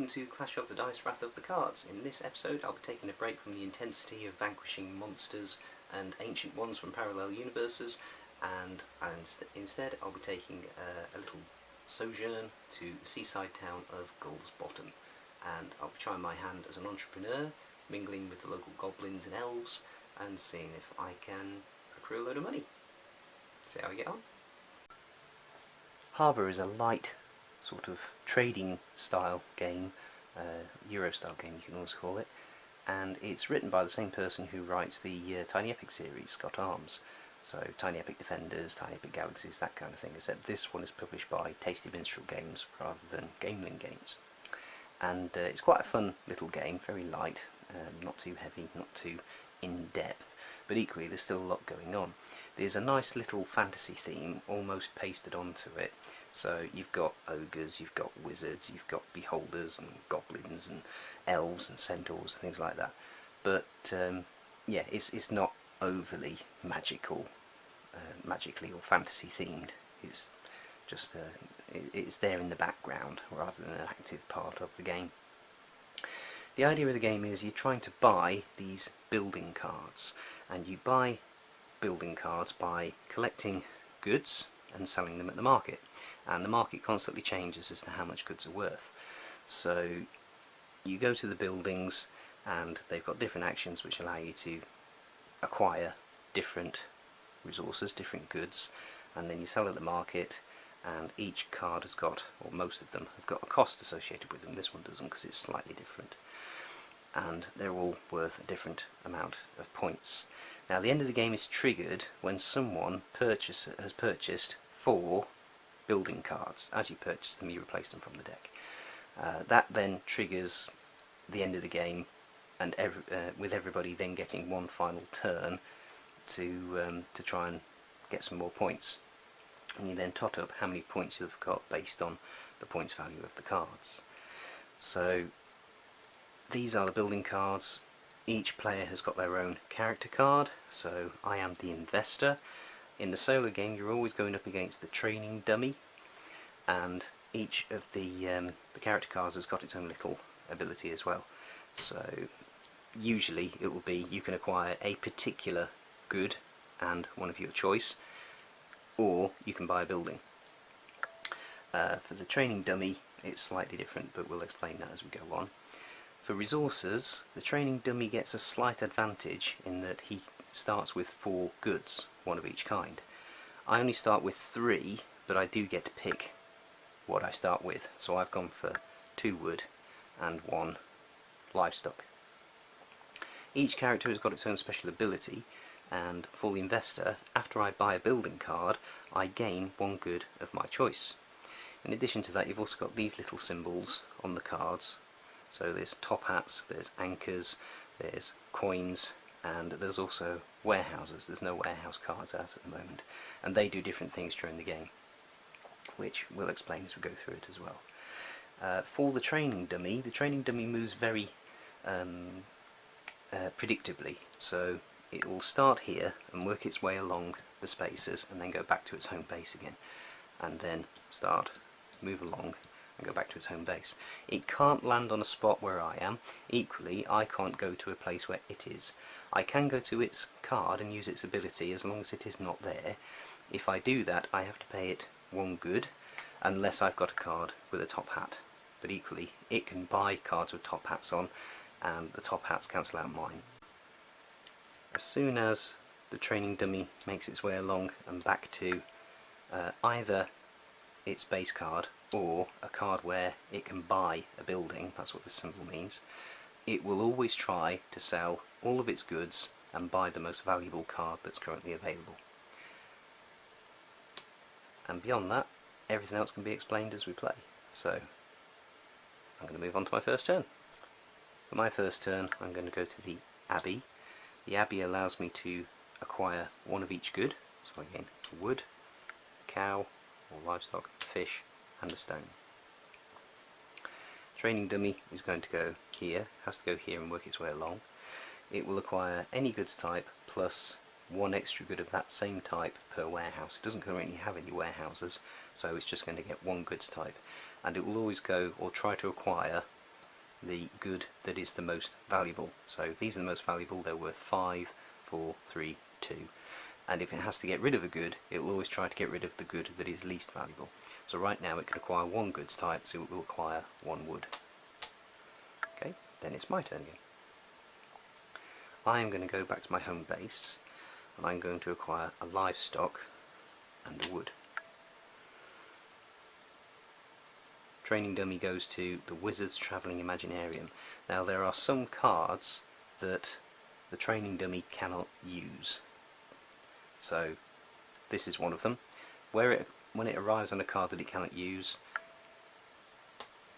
welcome to Clash of the Dice, Wrath of the Cards. In this episode I'll be taking a break from the intensity of vanquishing monsters and ancient ones from parallel universes, and instead I'll be taking a little sojourn to the seaside town of Gull's Bottom, and I'll be trying my hand as an entrepreneur, mingling with the local goblins and elves, and seeing if I can accrue a load of money. See how we get on. Harbour is a light sort of trading style game, Euro style game you can also call it, and it's written by the same person who writes the Tiny Epic series, Scatt Almes. So Tiny Epic Defenders, Tiny Epic Galaxies, that kind of thing, except this one is published by Tasty Minstrel Games rather than Gameling Games. And it's quite a fun little game, very light, not too heavy, not too in-depth, but equally there's still a lot going on. There's a nice little fantasy theme almost pasted onto it. So you've got ogres, you've got wizards, you've got beholders and goblins and elves and centaurs and things like that. But yeah, it's not overly magical, magically or fantasy themed. It's just it's there in the background rather than an active part of the game. The idea of the game is you're trying to buy these building cards, and you buy building cards by collecting goods and selling them at the market, and the market constantly changes as to how much goods are worth. So you go to the buildings and they've got different actions which allow you to acquire different resources, different goods, and then you sell at the market, and each card has got, or most of them, have got a cost associated with them. This one doesn't because it's slightly different, and they're all worth a different amount of points. Now the end of the game is triggered when someone has purchased 4 building cards. As you purchase them, you replace them from the deck. That then triggers the end of the game, and with everybody then getting one final turn to try and get some more points. And you then tot up how many points you've got based on the points value of the cards. So these are the building cards. Each player has got their own character card, so I am the investor. In the solo game you're always going up against the training dummy, and each of the character cards has got its own little ability as well. So usually it will be you can acquire a particular good and one of your choice, or you can buy a building. For the training dummy it's slightly different, but we'll explain that as we go on. For resources, the training dummy gets a slight advantage in that he starts with 4 goods, one of each kind. I only start with 3, but I do get to pick what I start with, so I've gone for 2 wood and 1 livestock. Each character has got its own special ability, and for the investor, after I buy a building card, I gain 1 good of my choice. In addition to that, you've also got these little symbols on the cards. So there's top hats, there's anchors, there's coins, and there's also warehouses. There's no warehouse cards out at the moment, and they do different things during the game, which we'll explain as we go through it as well. For the training dummy moves very predictably. So it will start here and work its way along the spaces and then go back to its home base again, and then move along and go back to its home base. It can't land on a spot where I am. Equally, I can't go to a place where it is. I can go to its card and use its ability as long as it is not there. If I do that, I have to pay it 1 good, unless I've got a card with a top hat. But equally, it can buy cards with top hats on, and the top hats cancel out mine. As soon as the training dummy makes its way along and back to either its base card or a card where it can buy a building, that's what this symbol means, it will always try to sell all of its goods and buy the most valuable card that's currently available. And beyond that, everything else can be explained as we play. So I'm going to move on to my first turn. For my first turn I'm going to go to the Abbey. The Abbey allows me to acquire 1 of each good, so I gain wood, a cow or livestock, fish and a stone. Training dummy is going to go here, has to go here and work its way along. It will acquire any goods type plus 1 extra good of that same type per warehouse. It doesn't currently have any warehouses, so it's just going to get 1 goods type, and it will always go or try to acquire the good that is the most valuable. So these are the most valuable, they're worth 5, 4, 3, 2. And if it has to get rid of a good, it will always try to get rid of the good that is least valuable. So right now it can acquire 1 goods type, so it will acquire 1 wood. Okay, then it's my turn again. I am going to go back to my home base, and I'm going to acquire a livestock and a wood. Training dummy goes to the Wizard's Travelling Imaginarium. Now there are some cards that the training dummy cannot use. So this is one of them. When it arrives on a card that it cannot use,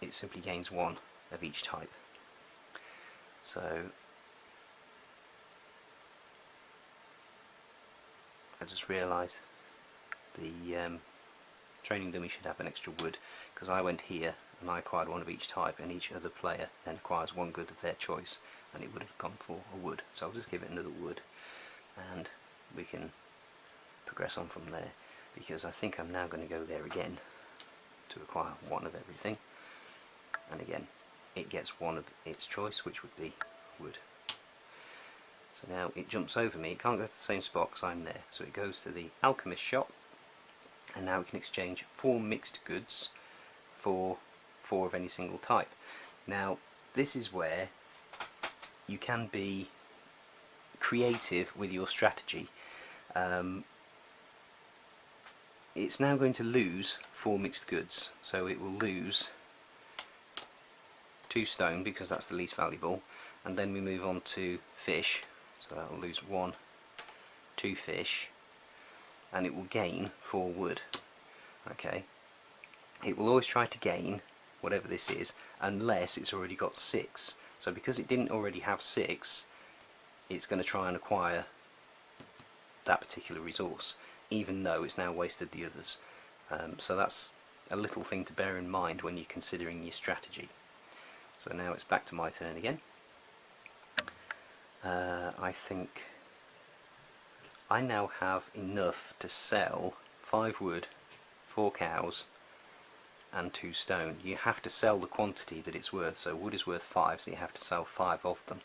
it simply gains 1 of each type. So I just realised the training dummy should have an extra wood, because I went here and I acquired 1 of each type, and each other player then acquires 1 good of their choice, and it would have gone for a wood. So I'll just give it another wood, and we can progress on from there, because I think I'm now going to go there again to acquire 1 of everything, and again it gets 1 of its choice, which would be wood. So now it jumps over me. It can't go to the same spot because I'm there, so it goes to the alchemist shop, and now we can exchange 4 mixed goods for 4 of any single type. Now this is where you can be creative with your strategy. It's now going to lose 4 mixed goods, so it will lose 2 stone because that's the least valuable, and then we move on to fish, so that will lose 1, 2 fish, and it will gain 4 wood. Okay, it will always try to gain whatever this is unless it's already got 6. So because it didn't already have 6, it's going to try and acquire that particular resource, even though it's now wasted the others. So that's a little thing to bear in mind when you're considering your strategy. So now it's back to my turn again. I think I now have enough to sell 5 wood, 4 cows and 2 stone. You have to sell the quantity that it's worth, so wood is worth 5, so you have to sell 5 of them.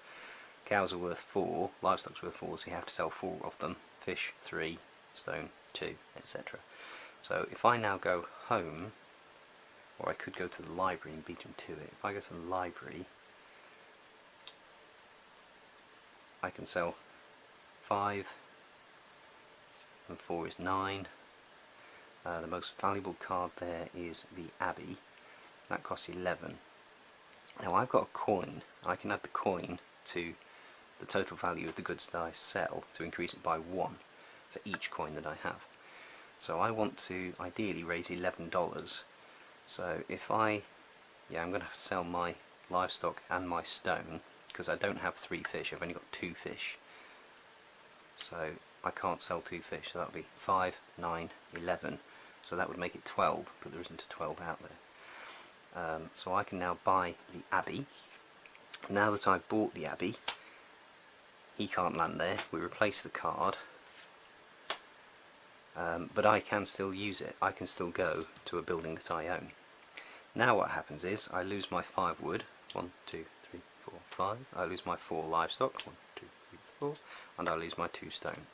Cows are worth 4, livestock's worth 4, so you have to sell 4 of them. Fish 3, stone 2, etc. So if I now go home, or I could go to the library and beat him to it. If I go to the library, I can sell 5, and 4 is 9. The most valuable card there is the Abbey. That costs 11. Now I've got a coin. I can add the coin to the total value of the goods that I sell to increase it by 1 for each coin that I have. So I want to ideally raise $11. So if I'm going to have to sell my livestock and my stone, because I don't have 3 fish, I've only got 2 fish. So I can't sell 2 fish, so that would be 5, 9, 11. So that would make it 12, but there isn't a 12 out there. So I can now buy the Abbey. Now that I've bought the Abbey, he can't land there. We replace the card, but I can still use it. I can still go to a building that I own. Now what happens is I lose my 5 wood, 1, 2, 3, 4, 5. I lose my 4 livestock, 1, 2, 3, 4, and I lose my 2 stone.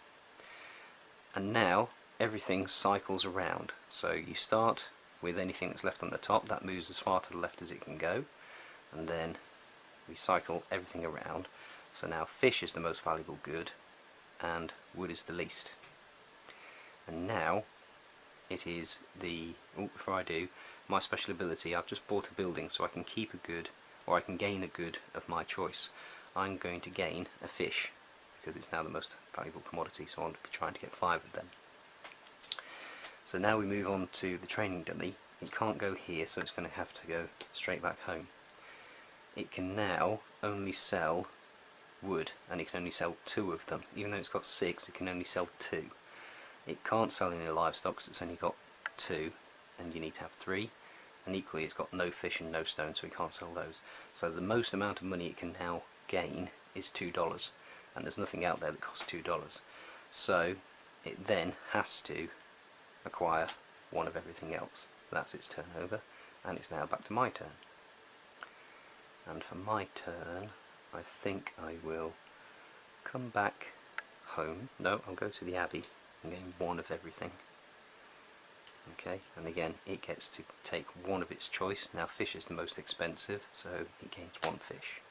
And now everything cycles around. So you start with anything that's left on the top, that moves as far to the left as it can go, and then we cycle everything around. So now fish is the most valuable good and wood is the least. And now it is the, before I do, my special ability. I've just bought a building, so I can keep a good, or I can gain a good of my choice. I'm going to gain a fish because it's now the most valuable commodity, so I want to be trying to get 5 of them. So now we move on to the training dummy. It can't go here, so it's going to have to go straight back home. It can now only sell wood, and it can only sell 2 of them. Even though it's got 6, it can only sell 2. It can't sell any livestock because it's only got 2, and you need to have 3. And equally it's got no fish and no stone, so it can't sell those. So the most amount of money it can now gain is $2, and there's nothing out there that costs $2. So it then has to acquire 1 of everything else. That's its turnover, and it's now back to my turn. And for my turn, I think I will come back home. No, I'll go to the Abbey and gain one of everything. Okay, and again it gets to take one of its choice. Now fish is the most expensive, so it gains one fish.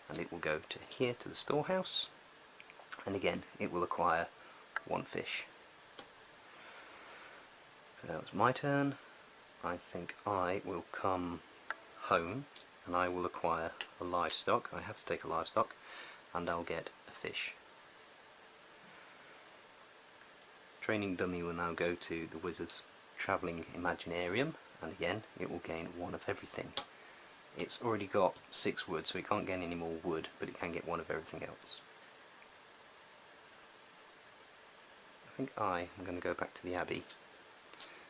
And it will go to here to the storehouse, and again it will acquire one fish. So now it's my turn. I think I will come home and I will acquire a livestock. I have to take a livestock, and I'll get a fish. Training dummy will now go to the wizard's travelling imaginarium, and again it will gain one of everything. It's already got 6 wood, so it can't gain any more wood, but it can get one of everything else. I think I am going to go back to the Abbey,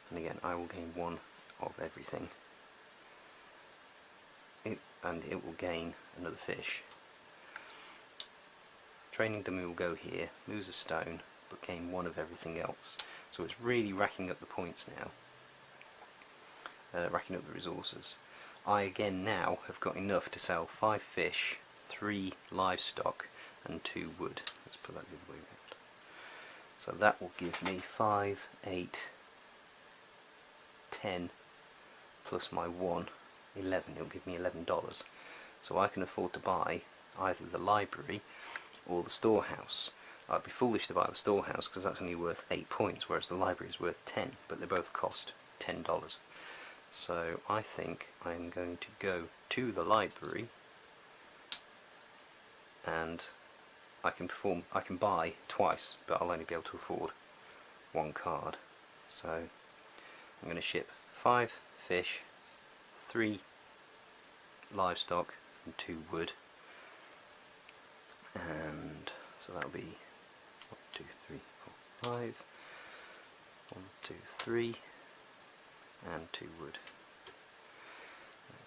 and again I will gain one of everything. And it will gain another fish. Training dummy will go here, lose a stone, but gain one of everything else. So it's really racking up the points now, racking up the resources. I again now have got enough to sell 5 fish, 3 livestock and 2 wood. Let's put that the other way around. So that will give me 5, 8, 10 plus my 1, 11. It'll give me $11. So I can afford to buy either the library or the storehouse. I'd be foolish to buy the storehouse because that's only worth 8 points, whereas the library is worth 10, but they both cost $10. So I think I'm going to go to the library, and I can buy twice, but I'll only be able to afford 1 card. So I'm going to ship 5 fish, 3 livestock and 2 wood, and so that'll be 1, 2, 3, 4, 5, 1, 2, 3 and 2 wood.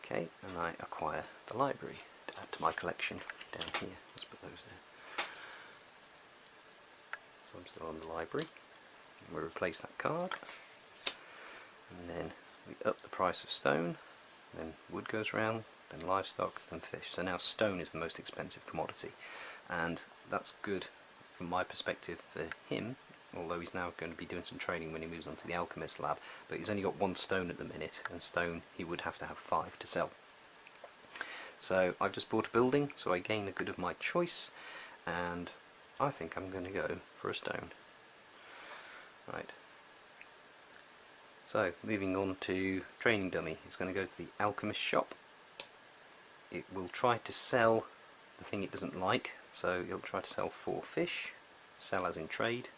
Okay, and I acquire the library to add to my collection down here. Let's put those there. So I'm still on the library. We'll replace that card, and then we up the price of stone, then wood goes round, then livestock, then fish. So now stone is the most expensive commodity, and that's good from my perspective for him, although he's now going to be doing some training when he moves on to the alchemist lab, but he's only got 1 stone at the minute, and stone he would have to have 5 to sell. So I've just bought a building, so I gain a good of my choice, and I think I'm going to go for a stone. Right. So moving on to training dummy, it's going to go to the alchemist shop. It will try to sell the thing it doesn't like, so it'll try to sell 4 fish, sell as in trade.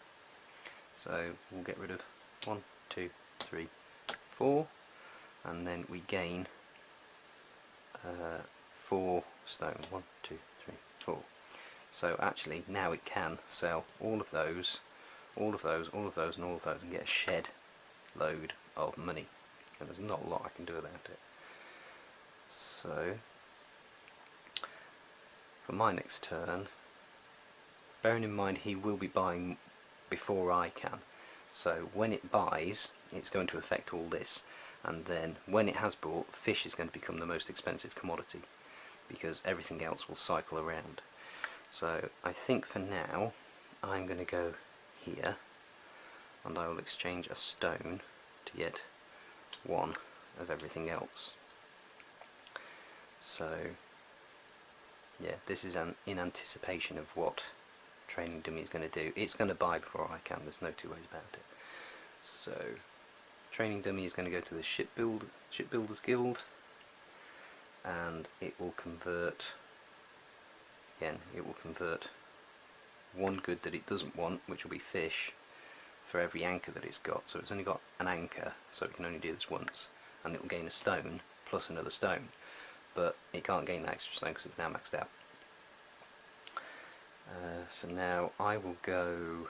So we'll get rid of 1, 2, 3, 4, and then we gain 4 stone. 1, 2, 3, 4. So actually now it can sell all of those, all of those, all of those and all of those, and get a shed load of money. And there's not a lot I can do about it. So for my next turn, bearing in mind he will be buying before I can, so when it buys it's going to affect all this, and then when it has bought, fish is going to become the most expensive commodity because everything else will cycle around. So I think for now I'm going to go here, and I will exchange a stone to get 1 of everything else. So yeah, this is in anticipation of what training dummy is going to do. It's going to buy before I can, there's no 2 ways about it. So training dummy is going to go to the shipbuilders guild, and it will convert, again it will convert 1 good that it doesn't want, which will be fish, for every anchor that it's got. So it's only got an anchor, so it can only do this once, and it will gain a stone plus another stone, but it can't gain that extra stone because it's now maxed out. So now I will go,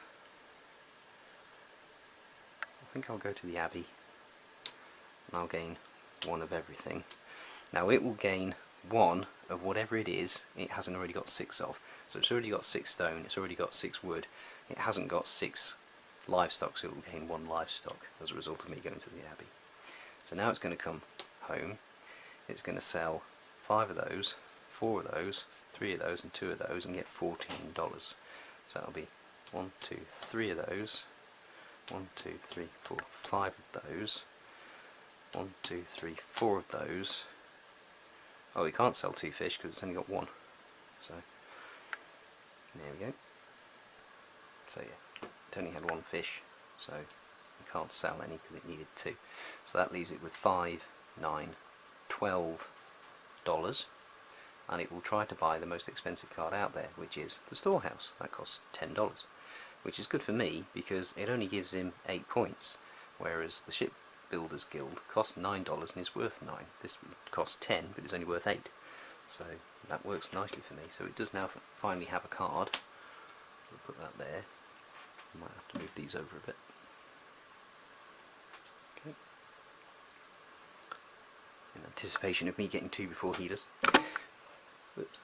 I think I'll go to the Abbey, and I'll gain 1 of everything. Now it will gain 1 of whatever it is it hasn't already got 6 of. So it's already got 6 stone, it's already got 6 wood, it hasn't got 6 livestock, so it will gain 1 livestock as a result of me going to the Abbey. So now it's going to come home, it's going to sell 5 of those, 4 of those, 3 of those and 2 of those and get $14. So that'll be 1, 2, 3 of those, 1, 2, 3, 4, 5 of those, 1, 2, 3, 4 of those. Oh, we can't sell 2 fish because it's only got 1. So there we go. So yeah, it only had 1 fish, so we can't sell any because it needed 2. So that leaves it with $5, $9, $12, and it will try to buy the most expensive card out there, which is the Storehouse. That costs $10, which is good for me because it only gives him 8 points, whereas the Shipbuilders Guild costs $9 and is worth 9. This costs 10, but it's only worth 8. So that works nicely for me. So it does now finally have a card. We'll put that there. I might have to move these over a bit. Okay. In anticipation of me getting 2 before he does. Whoops.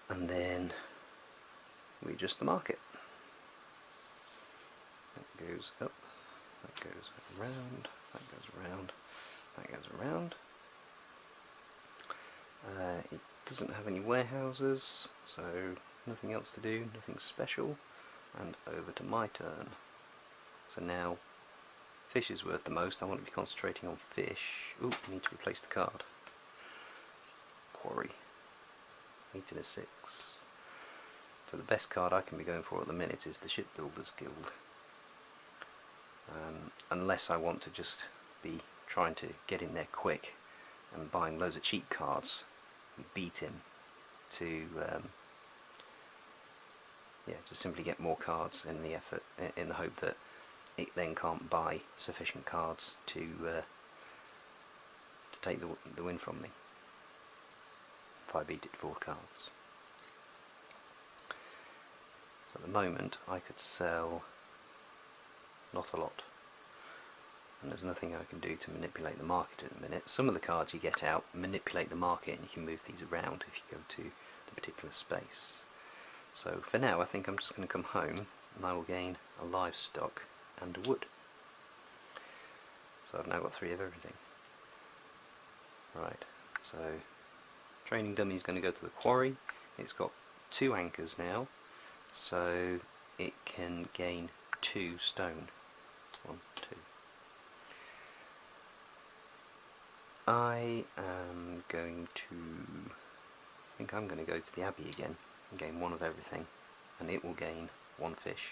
And then we adjust the market. That goes up, that goes around, that goes around, that goes around. It doesn't have any warehouses, so nothing else to do, nothing special. And over to my turn. So now fish is worth the most. I want to be concentrating on fish. Ooh, I need to replace the card. Quarry. 8 and a 6. So the best card I can be going for at the minute is the Shipbuilders Guild. Unless I want to just be trying to get in there quick and buying loads of cheap cards and beat him to yeah, just simply get more cards in the effort, in the hope that it then can't buy sufficient cards to take the win from me if I beat it 4 cards. So at the moment I could sell not a lot, and there's nothing I can do to manipulate the market at the minute. Some of the cards you get out manipulate the market and you can move these around if you go to the particular space. So for now I think I'm just going to come home and I will gain a livestock and a wood. So I've now got 3 of everything. Right, so training dummy is going to go to the quarry. It's got 2 anchors now, so it can gain 2 stone. 1, 2. I think I'm going to go to the Abbey again and gain 1 of everything, and it will gain 1 fish.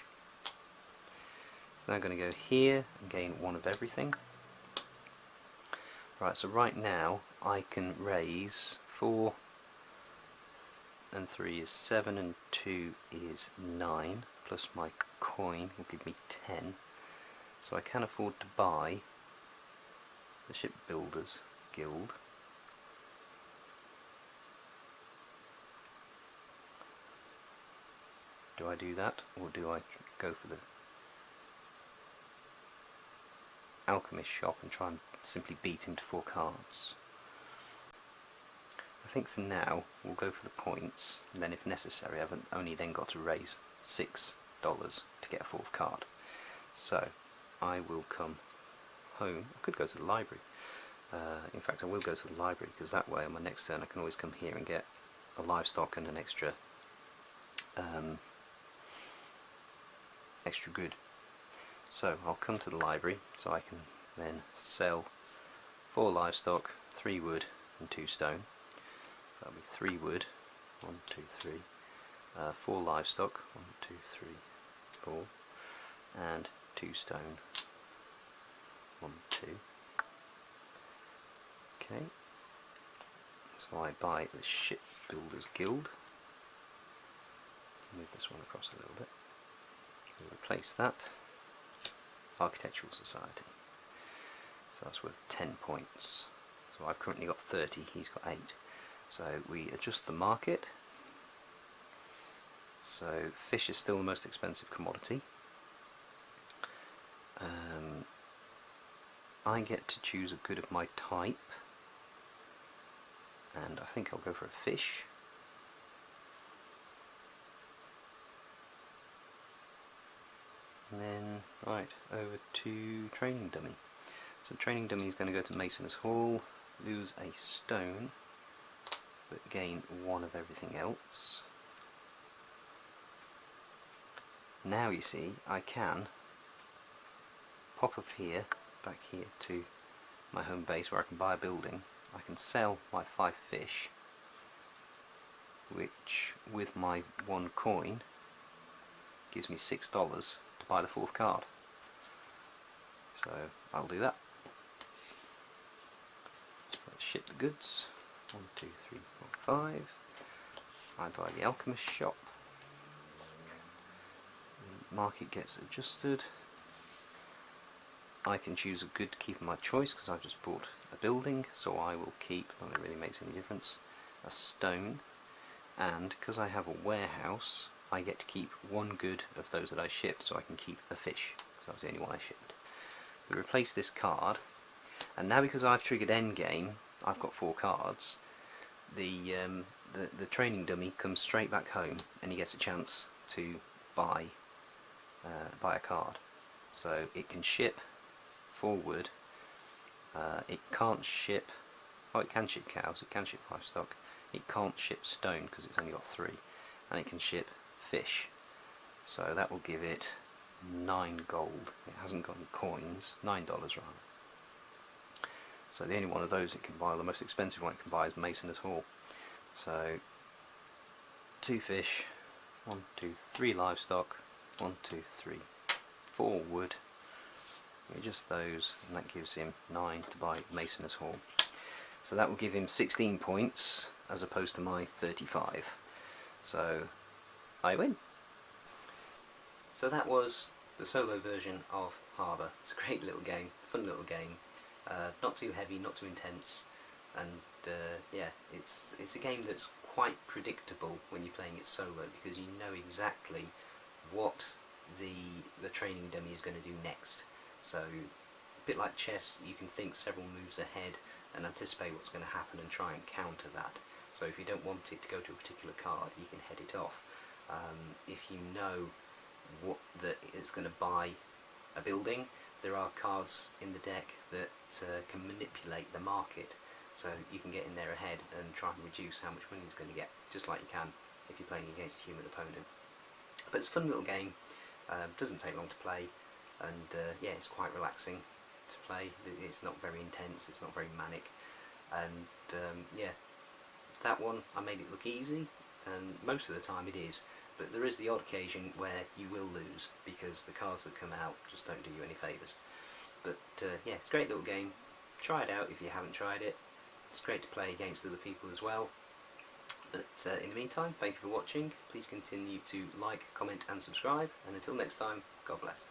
So now I'm going to go here and gain 1 of everything. Right, so right now I can raise 4 and 3 is 7 and 2 is 9, plus my coin will give me 10. So I can afford to buy the Shipbuilders Guild. Do I do that, or do I go for the alchemist shop and try and simply beat him to 4 cards? I think for now we'll go for the points, and then if necessary I've only then got to raise $6 to get a 4th card. So I will come home. I could go to the library. In fact I will go to the library, because that way on my next turn I can always come here and get a livestock and an extra good. So I'll come to the library so I can then sell 4 livestock, 3 wood and 2 stone. So that'll be 3 wood, 1, 2, 3, 4 livestock, 1, 2, 3, 4, and 2 stone, 1, 2. Okay, so I buy the Shipbuilders Guild. Move this one across a little bit. We'll replace that. Architectural Society. So that's worth 10 points. So I've currently got 30, he's got 8. So we adjust the market. So fish is still the most expensive commodity. I get to choose a good of my type, and I think I'll go for a fish. And then, right, over to training dummy. So training dummy is going to go to Mason's Hall. lose a stone, but gain one of everything else. Now you see, I can pop up here, back here to my home base where I can buy a building. I can sell my 5 fish, which with my 1 coin gives me $6 to buy the 4th card. So I'll do that. Let's ship the goods. 1, 2, 3, 4, 5. I buy the alchemist shop. The market gets adjusted. I can choose a good to keep in my choice because I've just bought a building, so I will keep, not that it really makes any difference, a stone. And because I have a warehouse, I get to keep 1 good of those that I shipped, so I can keep a fish, because that was the only one I shipped. We replace this card, and now because I've triggered endgame, I've got 4 cards. The training dummy comes straight back home, and he gets a chance to buy a card. So it can ship 4 wood. It can't ship. Oh, it can ship cows. It can ship livestock. It can't ship stone because it's only got 3, and it can ship fish. So that will give it 9 gold. It hasn't got any coins. $9 rather. So the only one of those it can buy, the most expensive one it can buy, is Mason's Hall. So 2 fish, 1, 2, 3 livestock, 1, 2, 3, 4 wood. Just those, and that gives him 9 to buy Mason's Hall. So that will give him 16 points as opposed to my 35. So I win. So that was the solo version of Harbour. It's a great little game, fun little game. Not too heavy, not too intense, and yeah, it's a game that's quite predictable when you're playing it solo, because you know exactly what the training dummy is going to do next. So a bit like chess, you can think several moves ahead and anticipate what's going to happen and try and counter that. So if you don't want it to go to a particular card, you can head it off. If you know that it's going to buy a building, there are cards in the deck that can manipulate the market, so you can get in there ahead and try and reduce how much money it's going to get, just like you can if you're playing against a human opponent. But it's a fun little game, doesn't take long to play, and yeah, it's quite relaxing to play. It's not very intense, it's not very manic, and yeah, that one I made it look easy, and most of the time it is, but there is the odd occasion where you will lose because the cards that come out just don't do you any favours. But yeah, it's a great little game. Try it out if you haven't tried it. It's great to play against other people as well. But in the meantime, thank you for watching. Please continue to like, comment and subscribe, and until next time, God bless.